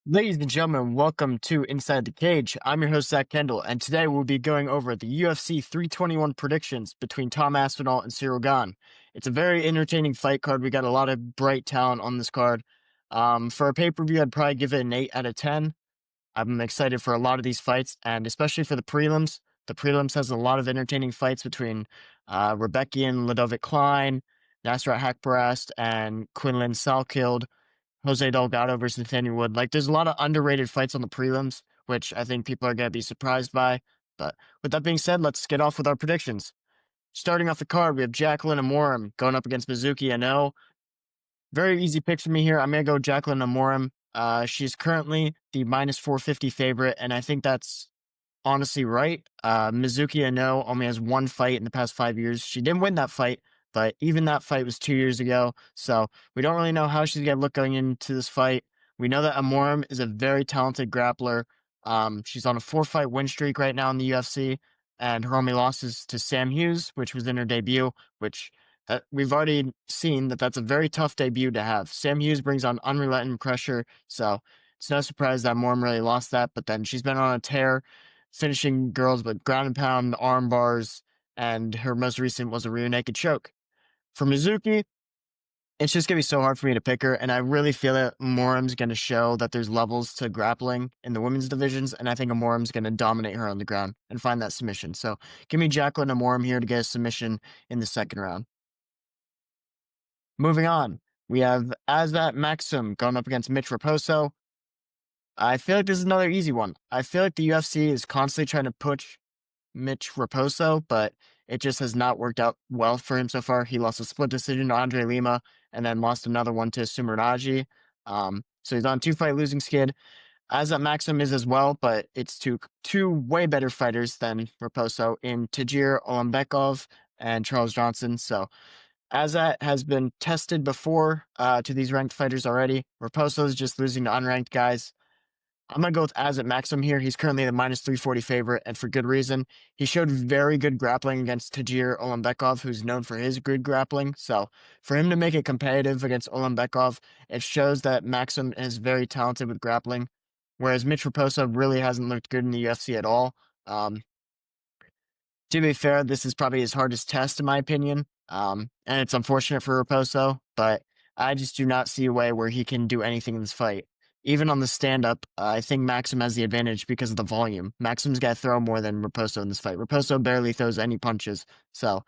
Ladies and gentlemen, welcome to Inside the Cage. I'm your host, Zach Kendall, and today we'll be going over the UFC 321 predictions between Tom Aspinall and Ciryl Gane. It's a very entertaining fight card. We got a lot of bright talent on this card. For a pay-per-view, I'd probably give it an 8 out of 10. I'm excited for a lot of these fights, and especially for the prelims. The prelims has a lot of entertaining fights between Rebekian Ludovic Klein, Nasrat Haqparast, and Quinlan Salkild. Jose Delgado versus Nathaniel Wood. Like, there's a lot of underrated fights on the prelims, which I think people are going to be surprised by. But with that being said, let's get off with our predictions. Starting off the card, we have Jacqueline Amorim going up against Mizuki Ano. Very easy picks for me here. I'm going to go Jacqueline Amorim. She's currently the minus 450 favorite, and I think that's honestly right. Mizuki Ano only has one fight in the past 5 years. She didn't win that fight, but even that fight was 2 years ago. So we don't really know how she's going to look going into this fight. We know that Amorim is a very talented grappler. She's on a 4-fight win streak right now in the UFC, and her only loss is to Sam Hughes, which was in her debut, which we've already seen that's a very tough debut to have. Sam Hughes brings on unrelenting pressure, so it's no surprise that Amorim really lost that, but then she's been on a tear, finishing girls with ground and pound, arm bars, and her most recent was a rear naked choke. For Mizuki, it's just going to be so hard for me to pick her, and I really feel that Amorim's going to show that there's levels to grappling in the women's divisions, and I think Amorim's going to dominate her on the ground and find that submission. So give me Jacqueline Amorim here to get a submission in the second round. Moving on, we have Azat Maxim going up against Mitch Raposo. I feel like this is another easy one. I feel like the UFC is constantly trying to push Mitch Raposo, but it just has not worked out well for him so far. He lost a split decision to Andre Lima and then lost another one to Sumernaji. So he's on 2-fight losing skid. Azat Maxim is as well, but it's two way better fighters than Raposo in Tajir Olambekov and Charles Johnson. So Azat has been tested before to these ranked fighters already. Raposo is just losing to unranked guys. I'm going to go with Azat Maxim here. He's currently the minus 340 favorite, and for good reason. He showed very good grappling against Tajir Olambekov, who's known for his good grappling. So for him to make it competitive against Olambekov, it shows that Maxim is very talented with grappling, whereas Mitch Raposo really hasn't looked good in the UFC at all. To be fair, this is probably his hardest test, in my opinion. And it's unfortunate for Raposo, but I just do not see a way where he can do anything in this fight. Even on the stand-up, I think Maxim has the advantage because of the volume. Maxim's got to throw more than Raposo in this fight. Raposo barely throws any punches. So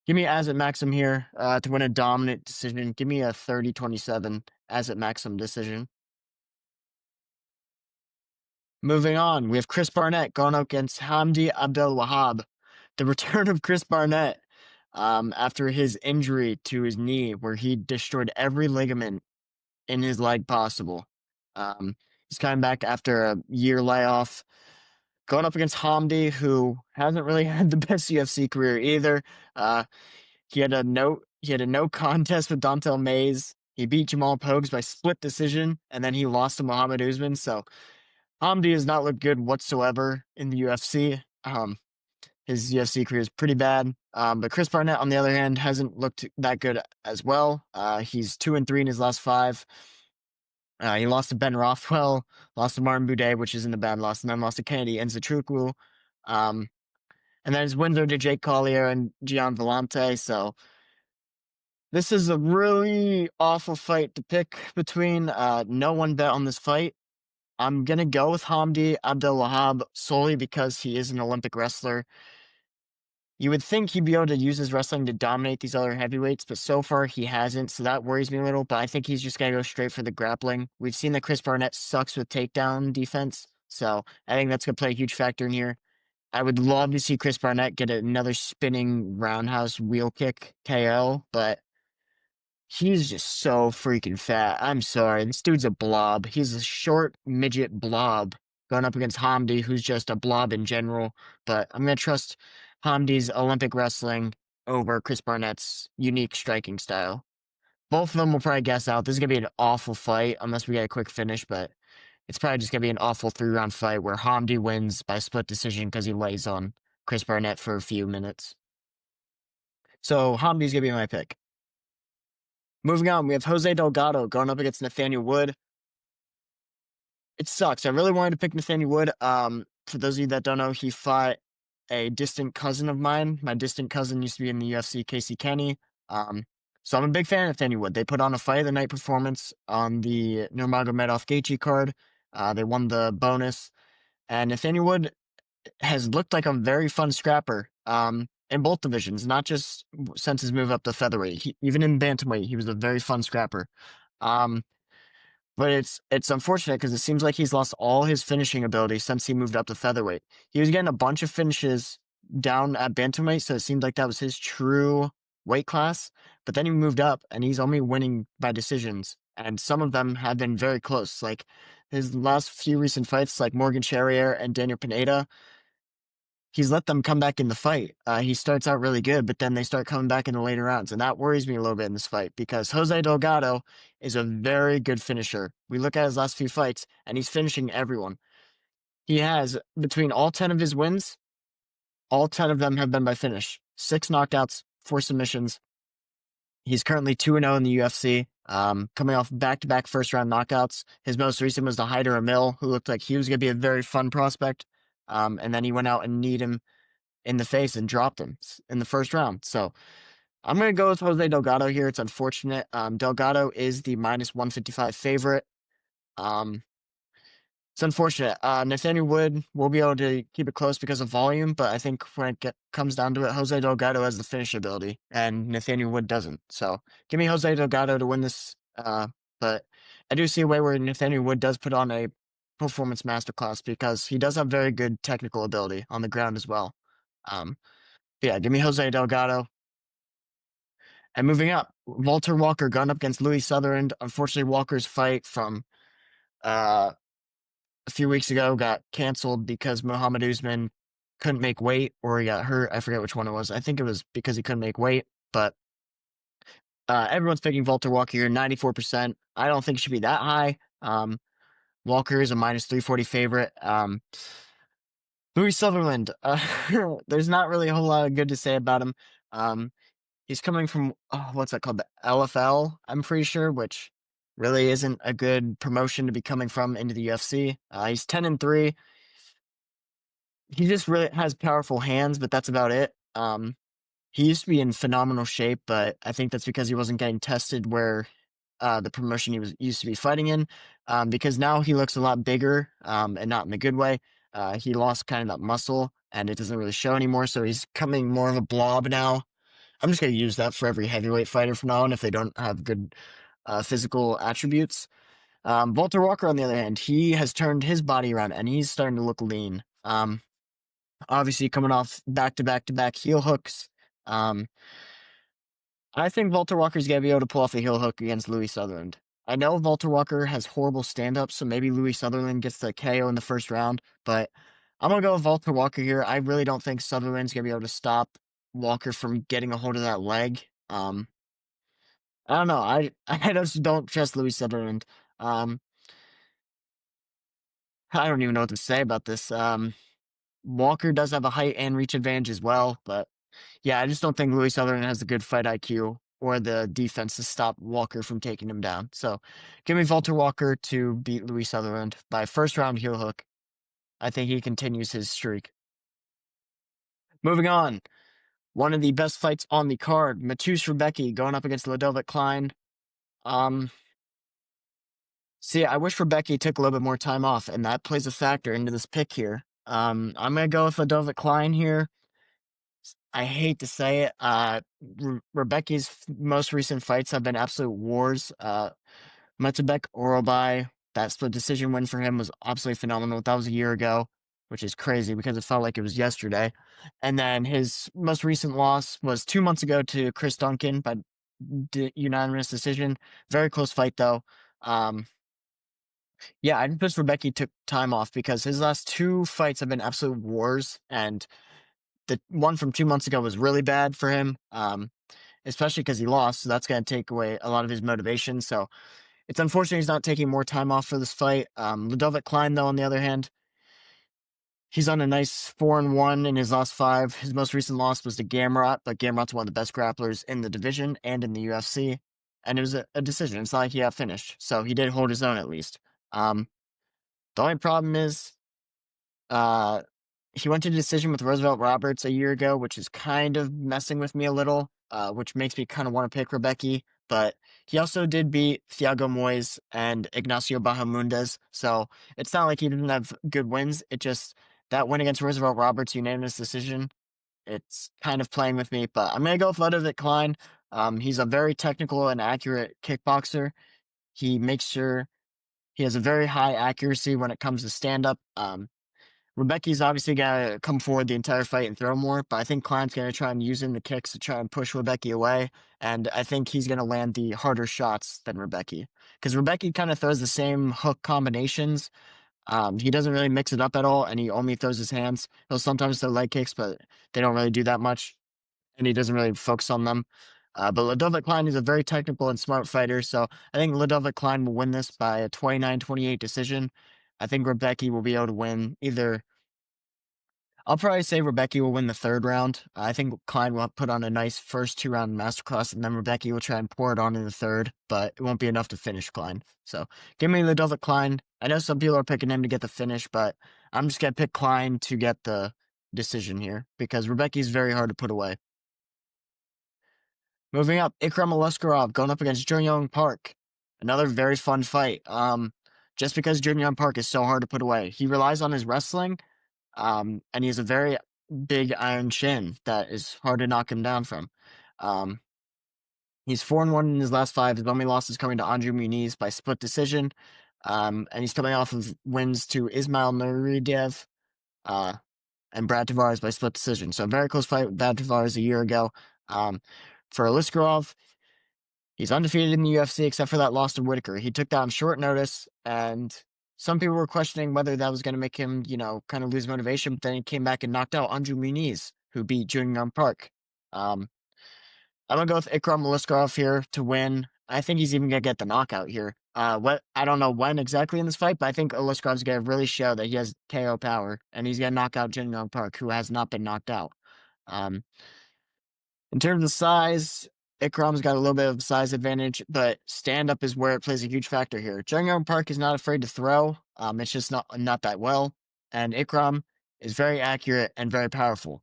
give me Azat Maxim here to win a dominant decision. Give me a 30-27 Azat Maxim decision. Moving on, we have Chris Barnett going up against Hamdi Abdel Wahab. The return of Chris Barnett after his injury to his knee, where he destroyed every ligament in his leg possible. He's coming back after a year layoff, going up against Hamdi, who hasn't really had the best UFC career either. He had a no contest with Dontel Mays. He beat Jamal Pogues by split decision, and then he lost to Muhammad Usman. So Hamdi has not looked good whatsoever in the UFC. His UFC career is pretty bad. But Chris Barnett, on the other hand, hasn't looked that good as well. He's 2-3 in his last 5. He lost to Ben Rothwell, lost to Martin Boudet, which isn't a bad loss, and then lost to Kennedy Nzechukwu. And then his wins are to Jake Collier and Gian Vellante. So this is a really awful fight to pick between. No one bet on this fight. I'm going to go with Hamdi Abdel Wahab solely because he is an Olympic wrestler. You would think he'd be able to use his wrestling to dominate these other heavyweights, but so far he hasn't, so that worries me a little, but I think he's just going to go straight for the grappling. We've seen that Chris Barnett sucks with takedown defense, so I think that's going to play a huge factor in here. I would love to see Chris Barnett get another spinning roundhouse wheel kick KO, but he's just so freaking fat. I'm sorry. This dude's a blob. He's a short midget blob going up against Hamdi, who's just a blob in general. But I'm going to trust Hamdi's Olympic wrestling over Chris Barnett's unique striking style. Both of them will probably guess out. This is going to be an awful fight unless we get a quick finish, but it's probably just going to be an awful 3-round fight where Hamdi wins by split decision because he lays on Chris Barnett for a few minutes. So Hamdi's going to be my pick. Moving on, we have Jose Delgado going up against Nathaniel Wood. It sucks. I really wanted to pick Nathaniel Wood. For those of you that don't know, he fought a distant cousin of mine. My distant cousin used to be in the UFC, Casey Kenny. Um, so I'm a big fan of Nathaniel Wood. They put on a fight of the night performance on the Nurmagomedov Gaethje card. They won the bonus, and Nathaniel Wood has looked like a very fun scrapper. In both divisions, not just since his move up to featherweight. Even in bantamweight, he was a very fun scrapper. Um, but it's unfortunate because it seems like he's lost all his finishing ability since he moved up to featherweight. He was getting a bunch of finishes down at bantamweight, so it seemed like that was his true weight class. But then he moved up, and he's only winning by decisions, and some of them have been very close. Like his last few recent fights, like Morgan Charrier and Daniel Pineda, he's let them come back in the fight. He starts out really good, but then they start coming back in the later rounds. And that worries me a little bit in this fight because Jose Delgado is a very good finisher. We look at his last few fights, and he's finishing everyone. He has, between all 10 of his wins, all 10 of them have been by finish. 6 knockouts, 4 submissions. He's currently 2-0 in the UFC, coming off back-to-back first-round knockouts. His most recent was the Hyder Emil, who looked like he was going to be a very fun prospect. And then he went out and kneed him in the face and dropped him in the first round. So I'm going to go with Jose Delgado here. It's unfortunate. Delgado is the minus 155 favorite. It's unfortunate. Nathaniel Wood will be able to keep it close because of volume, but I think when it comes down to it, Jose Delgado has the finish ability, and Nathaniel Wood doesn't. So give me Jose Delgado to win this. But I do see a way where Nathaniel Wood does put on a performance masterclass because he does have very good technical ability on the ground as well. Yeah, give me Jose Delgado. And moving up, Walter Walker going up against Louis Sutherland. Unfortunately, Walker's fight from a few weeks ago got canceled because Muhammad Usman couldn't make weight or he got hurt. I forget which one it was. I think it was because he couldn't make weight, but everyone's picking Walter Walker here, 94%. I don't think it should be that high. Walker is a minus 340 favorite. Louis Sutherland, there's not really a whole lot of good to say about him. He's coming from, what's that called? The LFL, I'm pretty sure, which really isn't a good promotion to be coming from into the UFC. He's 10-3. He just really has powerful hands, but that's about it. He used to be in phenomenal shape, but I think that's because he wasn't getting tested where the promotion he was used to be fighting in. Because now he looks a lot bigger, and not in a good way. He lost kind of that muscle, and it doesn't really show anymore. So he's coming more of a blob now. I'm just going to use that for every heavyweight fighter from now on if they don't have good physical attributes. Walter Walker, on the other hand, he has turned his body around and he's starting to look lean. Obviously, coming off back-to-back-to-back heel hooks. I think Walter Walker's going to be able to pull off a heel hook against Louis Sutherland. I know Walter Walker has horrible stand-ups, so maybe Louis Sutherland gets the KO in the first round, but I'm going to go with Walter Walker here. I really don't think Sutherland's going to be able to stop Walker from getting a hold of that leg. I don't know. I just don't trust Louis Sutherland. I don't even know what to say about this. Walker does have a height and reach advantage as well, but yeah, I just don't think Louis Sutherland has the good fight IQ or the defense to stop Walker from taking him down. So give me Walter Walker to beat Louis Sutherland by first round heel hook. I think he continues his streak. Moving on, one of the best fights on the card, Mateusz Rebecki going up against Ludovic Klein. See, I wish Rebecki took a little bit more time off, and that plays a factor into this pick here. I'm gonna go with Ludovic Klein here. I hate to say it. Rebecki's most recent fights have been absolute wars. Metabek Orobai, that split decision win for him was absolutely phenomenal. That was a year ago, which is crazy because it felt like it was yesterday. And then his most recent loss was 2 months ago to Chris Duncan by unanimous decision. Very close fight though. Yeah, I just Rebecki took time off because his last 2 fights have been absolute wars, and the one from 2 months ago was really bad for him, especially because he lost, so that's going to take away a lot of his motivation. So it's unfortunate he's not taking more time off for this fight. Ludovic Klein, though, on the other hand, he's on a nice 4-1 in his last 5. His most recent loss was to Gamrot, but Gamrot's one of the best grapplers in the division and in the UFC, and it was a decision. It's not like he got finished, so he did hold his own at least. The only problem is, uh, he went to decision with Roosevelt Roberts a year ago, which is kind of messing with me a little, which makes me kind of want to pick Rebecca. But he also did beat Thiago Moyes and Ignacio Bahamundes, so it's not like he didn't have good wins. It just that win against Roosevelt Roberts, unanimous decision. It's kind of playing with me, but I'm gonna go with Ludovic Klein. He's a very technical and accurate kickboxer. He makes sure he has a very high accuracy when it comes to stand up. Rebecca's obviously gonna come forward the entire fight and throw more, but I think Klein's gonna try and use in the kicks to try and push Rebecca away, and I think he's gonna land the harder shots than Rebecca, because Rebecca kind of throws the same hook combinations. He doesn't really mix it up at all, and he only throws his hands. He'll sometimes throw leg kicks, but they don't really do that much, and he doesn't really focus on them. But Ludovic Klein is a very technical and smart fighter, so I think Ludovic Klein will win this by a 29-28 decision. I think Rebecca will be able to win either. I'll probably say Rebecca will win the third round. I think Klein will put on a nice first 2-round masterclass, and then Rebecca will try and pour it on in the third, but it won't be enough to finish Klein. So give me Ludovic Klein. I know some people are picking him to get the finish, but I'm just going to pick Klein to get the decision here because Rebecca's very hard to put away. Moving up, Ikram Aluskarov going up against Jun Park. Another very fun fight. Just because Jun Park is so hard to put away. He relies on his wrestling, and he has a very big iron chin that is hard to knock him down from. He's 4-1 in his last 5. His only loss is coming to Andrew Muniz by split decision. And he's coming off of wins to Ismail Nuriev and Brad Tavares by split decision. So a very close fight with Brad Tavares a year ago. For Aluskarov, he's undefeated in the UFC except for that loss to Whitaker. He took that on short notice, and some people were questioning whether that was going to make him, kind of lose motivation. But then he came back and knocked out Andrew Muniz, who beat Jun Park. I'm gonna go with Ikram Aluskarov here to win. I think he's even gonna get the knockout here. I don't know when exactly in this fight, but I think Aluskarov's gonna really show that he has KO power, and he's gonna knock out Jun Park, who has not been knocked out. In terms of size, Ikram's got a little bit of size advantage, but stand-up is where it plays a huge factor here. Jun Park is not afraid to throw. It's just not that well. And Ikram is very accurate and very powerful.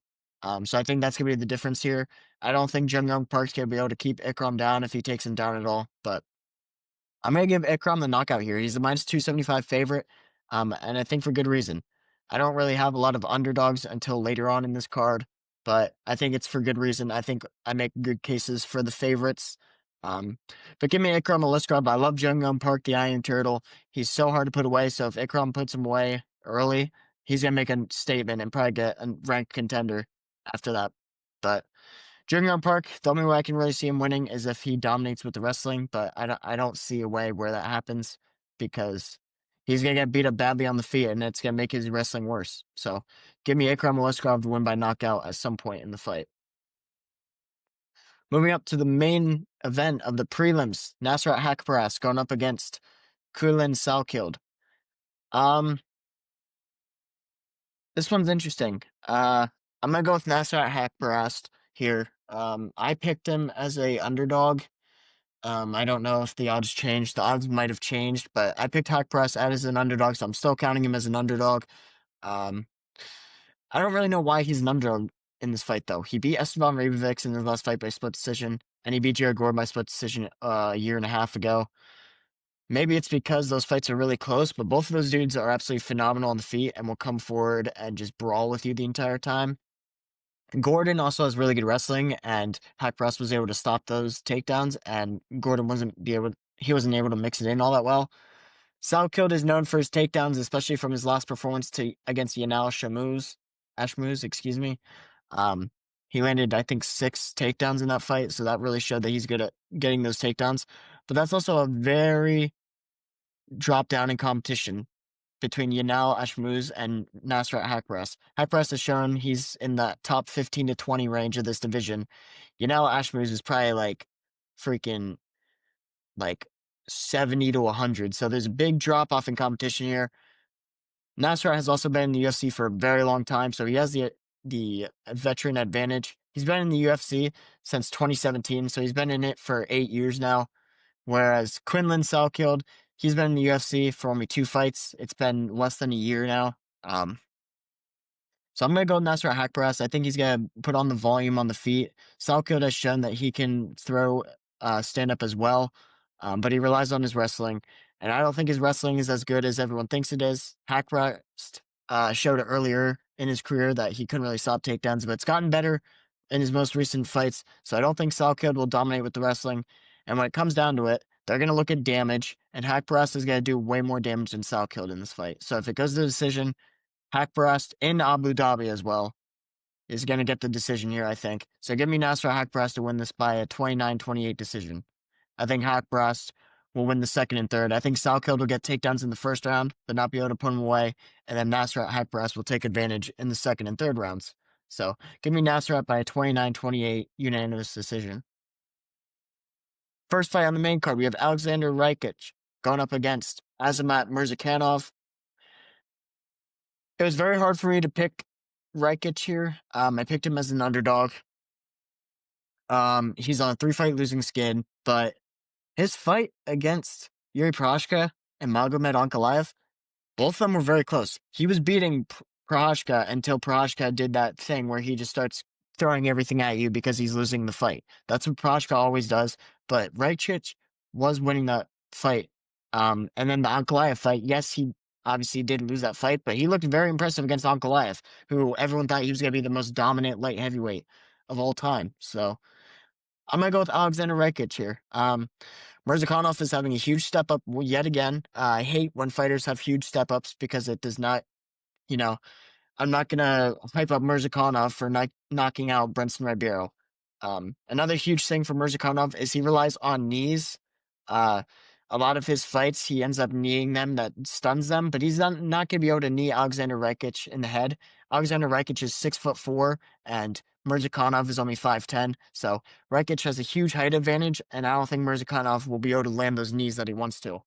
So I think that's going to be the difference here. I don't think Jun Park's going to be able to keep Ikram down if he takes him down at all, but I'm going to give Ikram the knockout here. He's a minus 275 favorite, and I think for good reason. I don't really have a lot of underdogs until later on in this card, but I think it's for good reason. I think I make good cases for the favorites. But give me Ikram Aluskarov. I love Jun Park, the Iron Turtle. He's so hard to put away, so if Ikram puts him away early, he's going to make a statement and probably get a ranked contender after that. But Jun Park, the only way I can really see him winning is if he dominates with the wrestling, but I don't see a way where that happens because he's going to get beat up badly on the feet, and it's going to make his wrestling worse. So give me Ikram Aluskarov to win by knockout at some point in the fight. Moving up to the main event of the prelims, Nasrat Haqparast going up against Kulin Salkild. This one's interesting. I'm going to go with Nasrat Haqparast here. I picked him as a underdog. I don't know if the odds changed. The odds might have changed, but I picked Haqparast as an underdog, so I'm still counting him as an underdog. I don't really know why he's an underdog in this fight, though. He beat Esteban Ribovics in his last fight by split decision, and he beat Jared Gore by split decision a year and a half ago. Maybe it's because those fights are really close, but both of those dudes are absolutely phenomenal on the feet and will come forward and just brawl with you the entire time. Gordon also has really good wrestling, and Haqparast was able to stop those takedowns, and Gordon wasn't able to mix it in all that well. Salkild is known for his takedowns, especially from his last performance against Yanal Ashmouz, excuse me. He landed, I think, 6 takedowns in that fight, so that really showed that he's good at getting those takedowns. But that's also a very drop down in competition between Yanal Ashmouz and Nasrat Haqparast. Haqparast has shown he's in that top 15 to 20 range of this division. Yanal Ashmouz is probably freaking 70 to 100. So there's a big drop off in competition here. Nasrat has also been in the UFC for a very long time, so he has the veteran advantage. He's been in the UFC since 2017, so he's been in it for 8 years now. Whereas Quinlan Salkild, He's been in the UFC for only 2 fights. It's been less than a year now. So I'm gonna go Nasrat Haqparast. I think he's gonna put on the volume on the feet. Salkeld has shown that he can throw stand up as well, but he relies on his wrestling, and I don't think his wrestling is as good as everyone thinks it is. Haqparast showed it earlier in his career that he couldn't really stop takedowns, but it's gotten better in his most recent fights. So I don't think Salkeld will dominate with the wrestling. And when it comes down to it, they're gonna look at damage, and Haqparast is gonna do way more damage than Salkeld in this fight. So if it goes to the decision, Haqparast in Abu Dhabi as well is going to get the decision here, I think. So give me Nasrat Haqparast to win this by a 29-28 decision. I think Haqparast will win the second and third. I think Salkeld will get takedowns in the first round, but not be able to put him away. And then Nasrat Haqparast will take advantage in the second and third rounds. So give me Nasrat by a 29-28 unanimous decision. First fight on the main card, we have Alexander Rakic going up against Azamat Murzakanov. It was very hard for me to pick Rakic here. I picked him as an underdog. He's on a 3-fight losing skid, but his fight against Yuri Prochazka and Magomed Ankalaev, both of them were very close. He was beating Prochazka until Prochazka did that thing where he just starts throwing everything at you because he's losing the fight. That's what Prochazka always does, but Rakic was winning that fight. And then the Ankalaev fight, yes, he obviously did lose that fight, but he looked very impressive against Ankalaev, who everyone thought he was going to be the most dominant light heavyweight of all time. So I'm going to go with Alexander Rakic here. Murzakanov is having a huge step up yet again. I hate when fighters have huge step ups because it does not, you know, I'm not going to hype up Murzakanov for knocking out Brenson Ribeiro. Another huge thing for Murzakanov is he relies on knees. A lot of his fights, he ends up kneeing them that stuns them, but he's not going to be able to knee Alexander Rakic in the head. Alexander Rakic is 6'4", and Murzakanov is only 5'10". So Rakic has a huge height advantage, and I don't think Murzakanov will be able to land those knees that he wants to.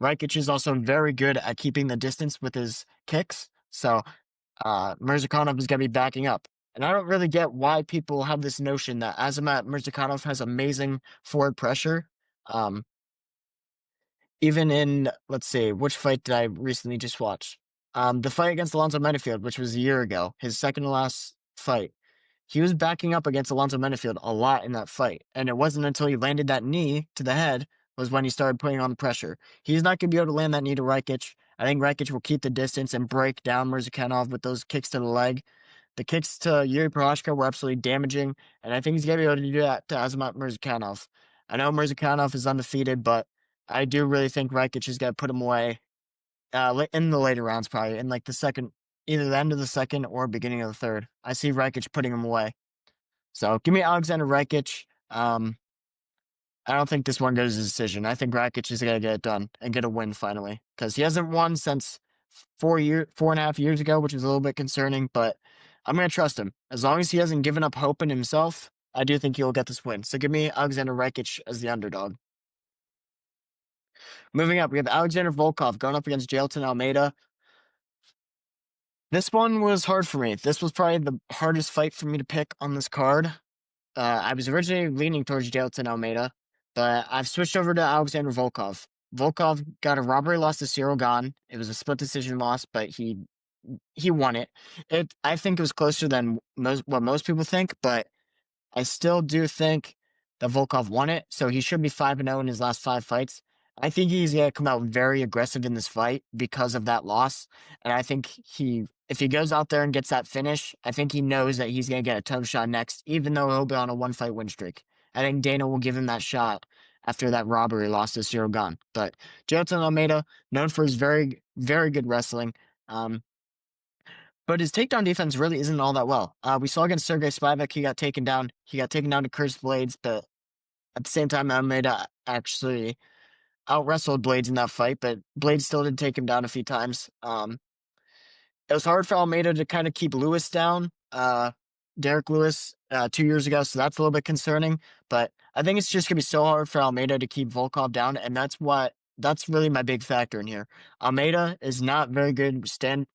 Rakic is also very good at keeping the distance with his kicks, so Murzakanov is going to be backing up. And I don't really get why people have this notion that Azamat Murzakanov has amazing forward pressure. Even in, let's see, which fight did I recently just watch? The fight against Alonzo Menifield, which was a year ago, his second to last fight. He was backing up against Alonzo Menifield a lot in that fight. And it wasn't until he landed that knee to the head was when he started putting on the pressure. He's not going to be able to land that knee to Rakic. I think Rakic will keep the distance and break down Murzakanov with those kicks to the leg. The kicks to Yuri Prochazka were absolutely damaging, and I think he's going to be able to do that to Azamat Murzakanov. I know Murzakanov is undefeated, but I do really think Rakic is going to put him away in the later rounds, probably in like the second, either the end of the second or beginning of the third. I see Rakic putting him away. So give me Alexander Rakic. I don't think this one goes to decision. I think Rakic is going to get it done and get a win finally because he hasn't won since 4.5 years ago, which is a little bit concerning, but I'm going to trust him. As long as he hasn't given up hope in himself, I do think he'll get this win. So give me Alexander Rakic as the underdog. Moving up, we have Alexander Volkov going up against Jailton Almeida. This one was hard for me. This was probably the hardest fight for me to pick on this card. I was originally leaning towards Jailton Almeida, but I've switched over to Alexander Volkov. Volkov got a robbery loss to Ciryl Gane. It was a split decision loss, but he won it. I think it was closer than what most people think, but I still do think that Volkov won it, so he should be 5-0 in his last 5 fights. I think he's going to come out very aggressive in this fight because of that loss, and I think if he goes out there and gets that finish, I think he knows that he's going to get a title shot next, even though he'll be on a 1-fight win streak. I think Dana will give him that shot after that robbery loss to Ciryl Gane. But Jailton Almeida, known for his very, very good wrestling, but his takedown defense really isn't all that well. We saw against Sergey Spivak, he got taken down. He got taken down to Cursed Blades, but at the same time, Almeida actually out-wrestled Blades in that fight, but Blades still did take him down a few times. It was hard for Almeida to kind of keep Lewis down, Derek Lewis, 2 years ago, so that's a little bit concerning. But I think it's just going to be so hard for Almeida to keep Volkov down, and that's really my big factor in here. Almeida is not very good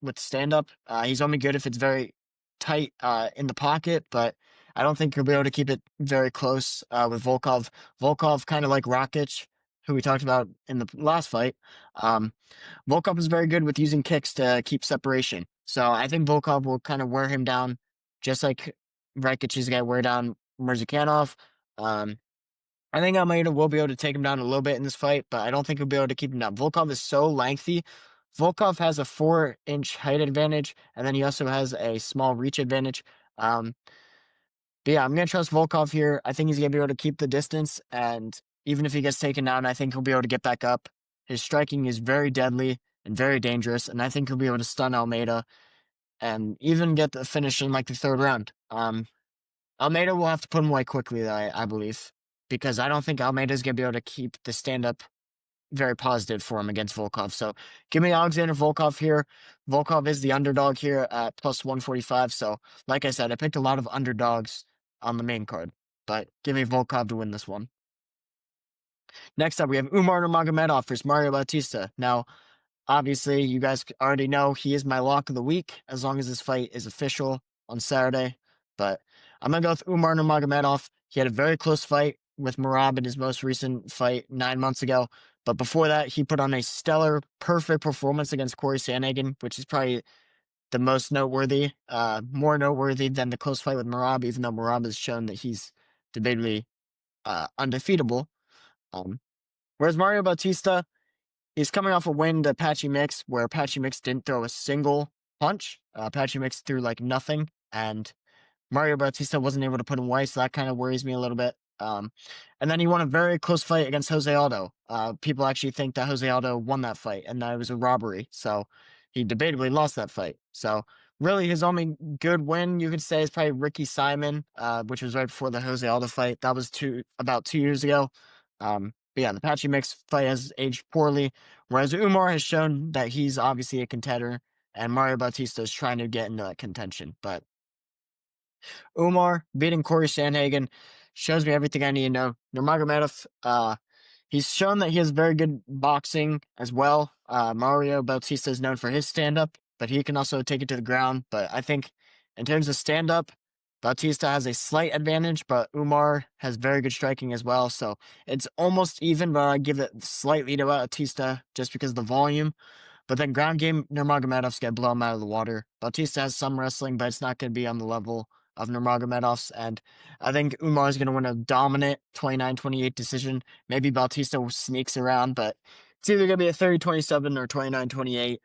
with stand-up. He's only good if it's very tight in the pocket, but I don't think he'll be able to keep it very close with Volkov. Volkov, kind of like Rakic, who we talked about in the last fight, Volkov is very good with using kicks to keep separation. So I think Volkov will kind of wear him down, just like Rakic is going to wear down Mirzakhanov. Um, I think Almeida will be able to take him down a little bit in this fight, but I don't think he'll be able to keep him down. Volkov is so lengthy. Volkov has a 4-inch height advantage, and then he also has a small reach advantage. But yeah, I'm going to trust Volkov here. I think he's going to be able to keep the distance, and even if he gets taken down, I think he'll be able to get back up. His striking is very deadly and very dangerous, and I think he'll be able to stun Almeida and even get the finish in like the third round. Almeida will have to put him away quickly, I believe, because I don't think Almeida's going to be able to keep the stand-up very positive for him against Volkov. So give me Alexander Volkov here. Volkov is the underdog here at plus 145. So like I said, I picked a lot of underdogs on the main card, but give me Volkov to win this one. Next up, we have Umar Nurmagomedov versus Mario Bautista. Now, obviously, you guys already know he is my lock of the week as long as this fight is official on Saturday. But I'm going to go with Umar Nurmagomedov. He had a very close fight with Merab in his most recent fight 9 months ago. But before that, he put on a stellar, perfect performance against Corey Sandhagen, which is probably the most noteworthy, more noteworthy than the close fight with Merab, even though Merab has shown that he's debatably undefeatable. Whereas Mario Bautista, he's coming off a win to Patchy Mix, where Patchy Mix didn't throw a single punch. Patchy Mix threw like nothing, and Mario Bautista wasn't able to put him away, so that kind of worries me a little bit. And then he won a very close fight against Jose Aldo. People actually think that Jose Aldo won that fight and that it was a robbery. So he debatably lost that fight. So really his only good win, you could say, is probably Ricky Simon, which was right before the Jose Aldo fight. That was about 2 years ago. But yeah, the Patchy Mix fight has aged poorly, whereas Umar has shown that he's obviously a contender, and Mario Bautista is trying to get into that contention. But Umar beating Corey Sandhagen shows me everything I need to know. Nurmagomedov, he's shown that he has very good boxing as well. Mario Bautista is known for his stand-up, but he can also take it to the ground. But I think in terms of stand-up, Bautista has a slight advantage, but Umar has very good striking as well. So it's almost even, but I give it slightly to Bautista just because of the volume. But then ground game, Nurmagomedov's going to blow him out of the water. Bautista has some wrestling, but it's not going to be on the level of Nurmagomedov's. And I think Umar is going to win a dominant 29-28 decision. Maybe Bautista sneaks around, but it's either going to be a 30-27 or 29-28.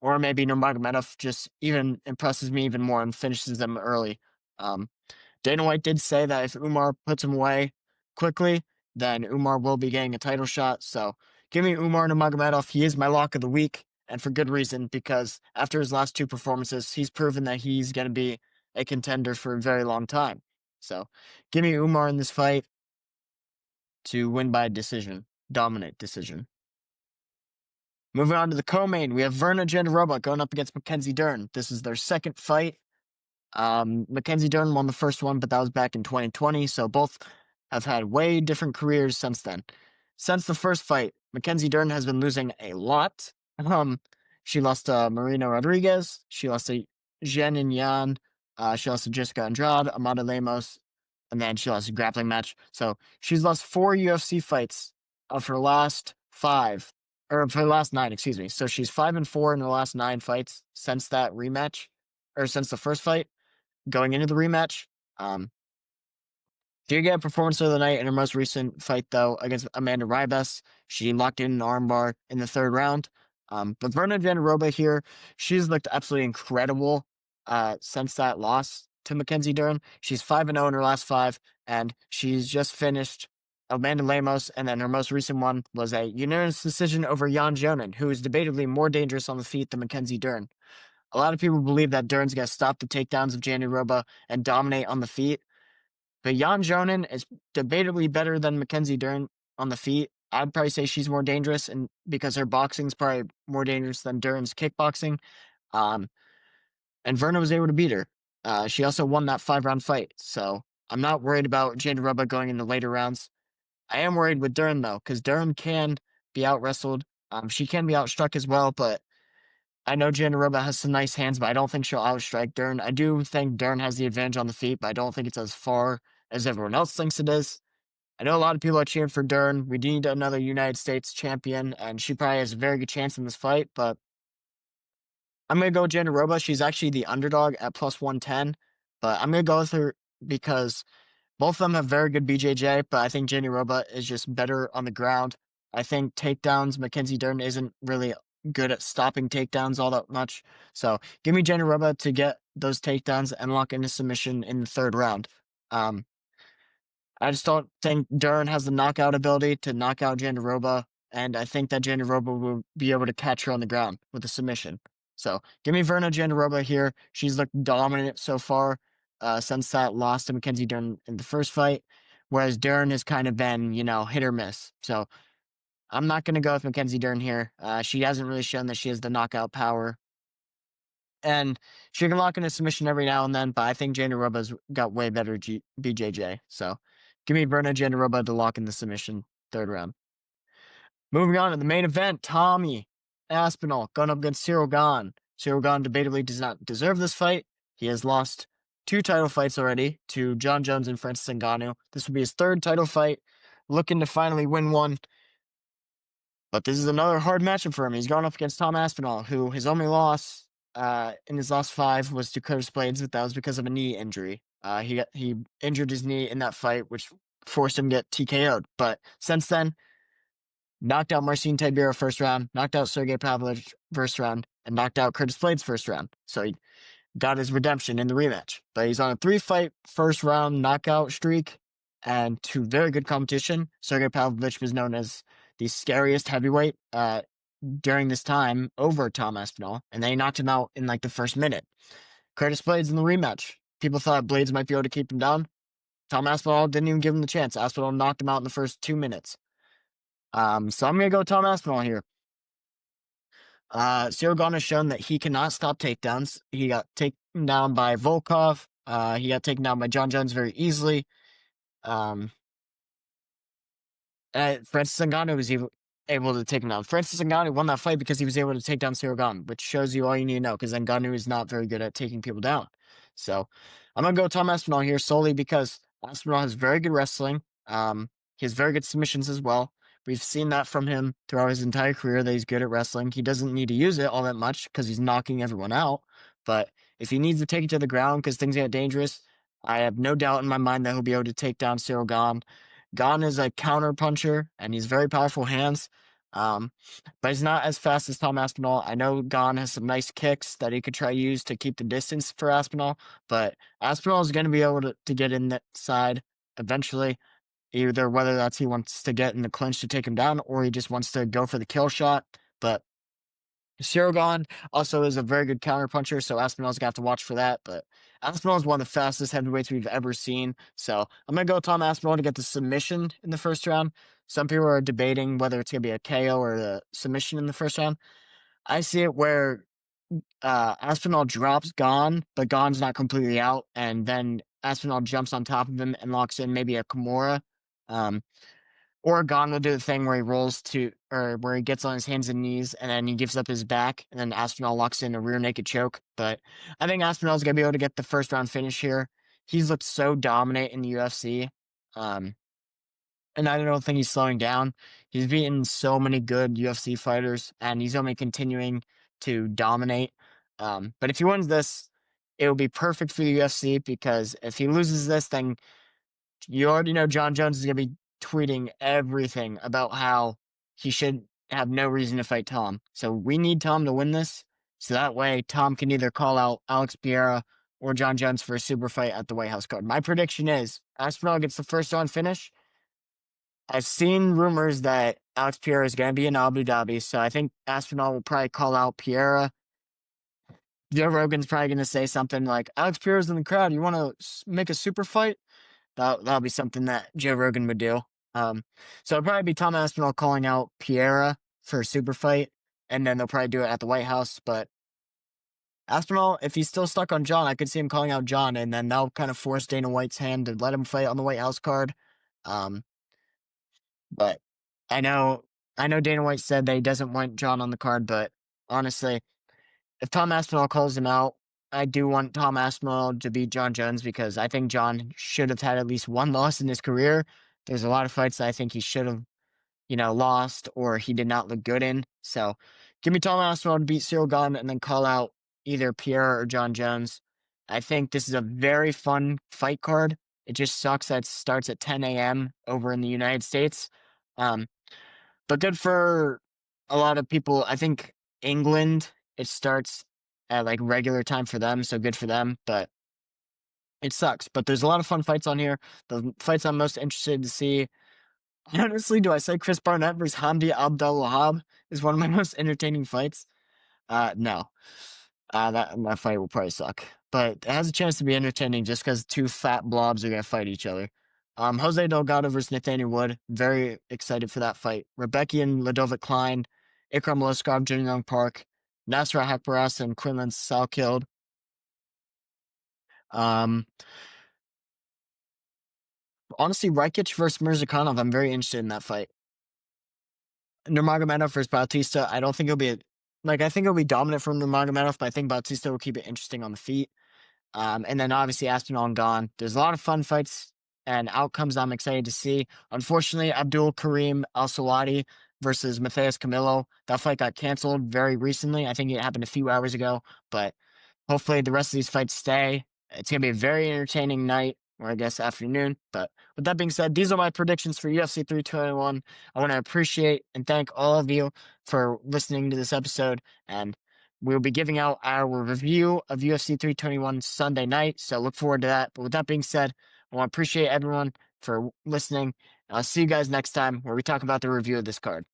Or maybe Nurmagomedov just even impresses me even more and finishes them early. Dana White did say that if Umar puts him away quickly, then Umar will be getting a title shot. So give me Umar Nurmagomedov. He is my lock of the week, and for good reason, because after his last 2 performances, he's proven that he's going to be a contender for a very long time. So give me Umar in this fight to win by decision, dominant decision. Moving on to the co-main, we have Verna Jandiroba going up against Mackenzie Dern. This is their second fight. Mackenzie Dern won the first one, but that was back in 2020, so both have had way different careers since then. Since the first fight, Mackenzie Dern has been losing a lot. She lost to Marina Rodriguez, she lost to Zhenin Yan, she lost to Jessica Andrade, Amanda Lemos, and then she lost a grappling match. So she's lost 4 UFC fights of her last 5, or of her last 9, excuse me. So she's 5-4 in her last 9 fights since that rematch, or since the first fight. Going into the rematch, did get a performance of the night in her most recent fight, though, against Amanda Ribas. She locked in an armbar in the 3rd round. But Verna Jandiroba here, she's looked absolutely incredible since that loss to Mackenzie Dern. She's 5-0 in her last 5, and she's just finished Amanda Lemos, and then her most recent one was a unanimous decision over Jan Jonen, who is debatably more dangerous on the feet than Mackenzie Dern. A lot of people believe that Dern's going to stop the takedowns of Jandiroba and dominate on the feet. But Jan Jonen is debatably better than Mackenzie Dern on the feet. I'd probably say she's more dangerous, and because her boxing's probably more dangerous than Dern's kickboxing. And Verna was able to beat her. She also won that 5-round fight. So I'm not worried about Jandiroba going into later rounds. I am worried with Dern, though, because Dern can be out-wrestled. She can be outstruck as well, but I know Jandiroba has some nice hands, but I don't think she'll outstrike Dern. I do think Dern has the advantage on the feet, but I don't think it's as far as everyone else thinks it is. I know a lot of people are cheering for Dern. We need another United States champion, and she probably has a very good chance in this fight, but I'm going to go with Jandiroba. She's actually the underdog at plus 110, but I'm going to go with her because both of them have very good BJJ, but I think Jandiroba is just better on the ground. I think takedowns, Mackenzie Dern isn't really good at stopping takedowns all that much. So give me Jandiroba to get those takedowns and lock in a submission in the third round. Um, I just don't think Dern has the knockout ability to knock out Jandiroba, and I think that Jandiroba will be able to catch her on the ground with a submission. So give me Verna Jandiroba here. She's looked dominant so far since that loss to Mackenzie Dern in the first fight, whereas Dern has kind of been, hit or miss. So I'm not going to go with Mackenzie Dern here. She hasn't really shown that she has the knockout power. And she can lock in a submission every now and then, but I think Jandiroba's got way better BJJ. So give me Verna Jandiroba to lock in the submission third round. Moving on to the main event, Tommy Aspinall going up against Ciryl Gane. Ciryl Gane debatably does not deserve this fight. He has lost 2 title fights already to John Jones and Francis Ngannou. This will be his 3rd title fight, looking to finally win one. But this is another hard matchup for him. He's going up against Tom Aspinall, who his only loss in his last 5 was to Curtis Blades, but that was because of a knee injury. He injured his knee in that fight, which forced him to get TKO'd. But since then, knocked out Marcin Tybura first round, knocked out Sergey Pavlovich first round, and knocked out Curtis Blades first round. So he got his redemption in the rematch. But he's on a 3-fight first round knockout streak and to very good competition. Sergey Pavlovich was known as the scariest heavyweight during this time over Tom Aspinall, and they knocked him out in like the first minute. Curtis Blades in the rematch. People thought Blades might be able to keep him down. Tom Aspinall didn't even give him the chance. Aspinall knocked him out in the first 2 minutes. So I'm going to go Tom Aspinall here. Ciryl Gane has shown that he cannot stop takedowns. He got taken down by Volkov. He got taken down by John Jones very easily. Francis Ngannou was able to take him down. Francis Ngannou won that fight because he was able to take down Ciryl Gane, which shows you all you need to know, because Ngannou is not very good at taking people down. So I'm going to go Tom Aspinall here solely because Aspinall has very good wrestling. He has very good submissions as well. We've seen that from him throughout his entire career, that he's good at wrestling. He doesn't need to use it all that much because he's knocking everyone out. But if he needs to take it to the ground because things get dangerous, I have no doubt in my mind that he'll be able to take down Ciryl Gane. Gane is a counter puncher, and he's very powerful hands. But he's not as fast as Tom Aspinall. I know Gane has some nice kicks that he could try to use to keep the distance for Aspinall, but Aspinall is going to be able to get in that side eventually. Either whether that's he wants to get in the clinch to take him down or he just wants to go for the kill shot. But Ciryl Gane also is a very good counterpuncher, so Aspinall's got to watch for that. But Aspinall is one of the fastest heavyweights we've ever seen. So I'm going to go Tom Aspinall to get the submission in the first round. Some people are debating whether it's going to be a KO or a submission in the first round. I see it where Aspinall drops Gane, but Gane's not completely out, and then Aspinall jumps on top of him and locks in maybe a Kimura. Or Gane will do the thing where he rolls or where he gets on his hands and knees and then he gives up his back and then Aspinall locks in a rear naked choke. But I think Aspinall's going to be able to get the first round finish here. He's looked so dominant in the UFC. And I don't think he's slowing down. He's beaten so many good UFC fighters and he's only continuing to dominate. But if he wins this, it will be perfect for the UFC because if he loses this, then you already know John Jones is going to be tweeting everything about how he should have no reason to fight Tom. So we need Tom to win this. So that way Tom can either call out Alex Pereira or John Jones for a super fight at the White House card. My prediction is Aspinall gets the first round finish. I've seen rumors that Alex Pereira is going to be in Abu Dhabi. So I think Aspinall will probably call out Pereira. Joe Rogan's probably going to say something like, Alex Pereira's in the crowd. You want to make a super fight? That'll be something that Joe Rogan would do. So it'll probably be Tom Aspinall calling out Pereira for a super fight, and then they'll probably do it at the White House. But Aspinall, if he's still stuck on John, I could see him calling out John, and then that'll kind of force Dana White's hand to let him fight on the White House card. But I know Dana White said that he doesn't want John on the card, but honestly, if Tom Aspinall calls him out, I do want Tom Aspinall to beat John Jones because I think John should have had at least one loss in his career. There's a lot of fights that I think he should have, lost or he did not look good in. So give me Tom Aspinall to beat Ciryl Gane and then call out either Pierre or John Jones. I think this is a very fun fight card. It just sucks that it starts at 10 a.m. over in the United States. Um, but good for a lot of people. I think England, it starts at like regular time for them, so good for them. But it sucks. But there's a lot of fun fights on here. The fights I'm most interested to see. Honestly, do I say Chris Barnett versus Hamdi Abdel-Wahab is one of my most entertaining fights? No. That fight will probably suck. But it has a chance to be entertaining just because two fat blobs are going to fight each other. Jose Delgado versus Nathaniel Wood. Very excited for that fight. Rebecca and Ludovic Klein. Ikram Loskov, Jin Young Park. Nasra Hakparas and Quinlan Salkild. Honestly, Rakic versus Mirzakhanov, I'm very interested in that fight. Nurmagomedov versus Bautista, I don't think I think it'll be dominant from Nurmagomedov, but I think Bautista will keep it interesting on the feet. And then obviously Aspinall and Gane. There's a lot of fun fights and outcomes I'm excited to see. Unfortunately, Abdul Karim Al Sawadi versus Matheus Camilo. That fight got canceled very recently. I think it happened a few hours ago, but hopefully the rest of these fights stay. It's going to be a very entertaining night, or I guess afternoon. But with that being said, these are my predictions for UFC 321. I want to appreciate and thank all of you for listening to this episode. And we'll be giving out our review of UFC 321 Sunday night. So look forward to that. But with that being said, I want to appreciate everyone for listening. I'll see you guys next time where we talk about the review of this card.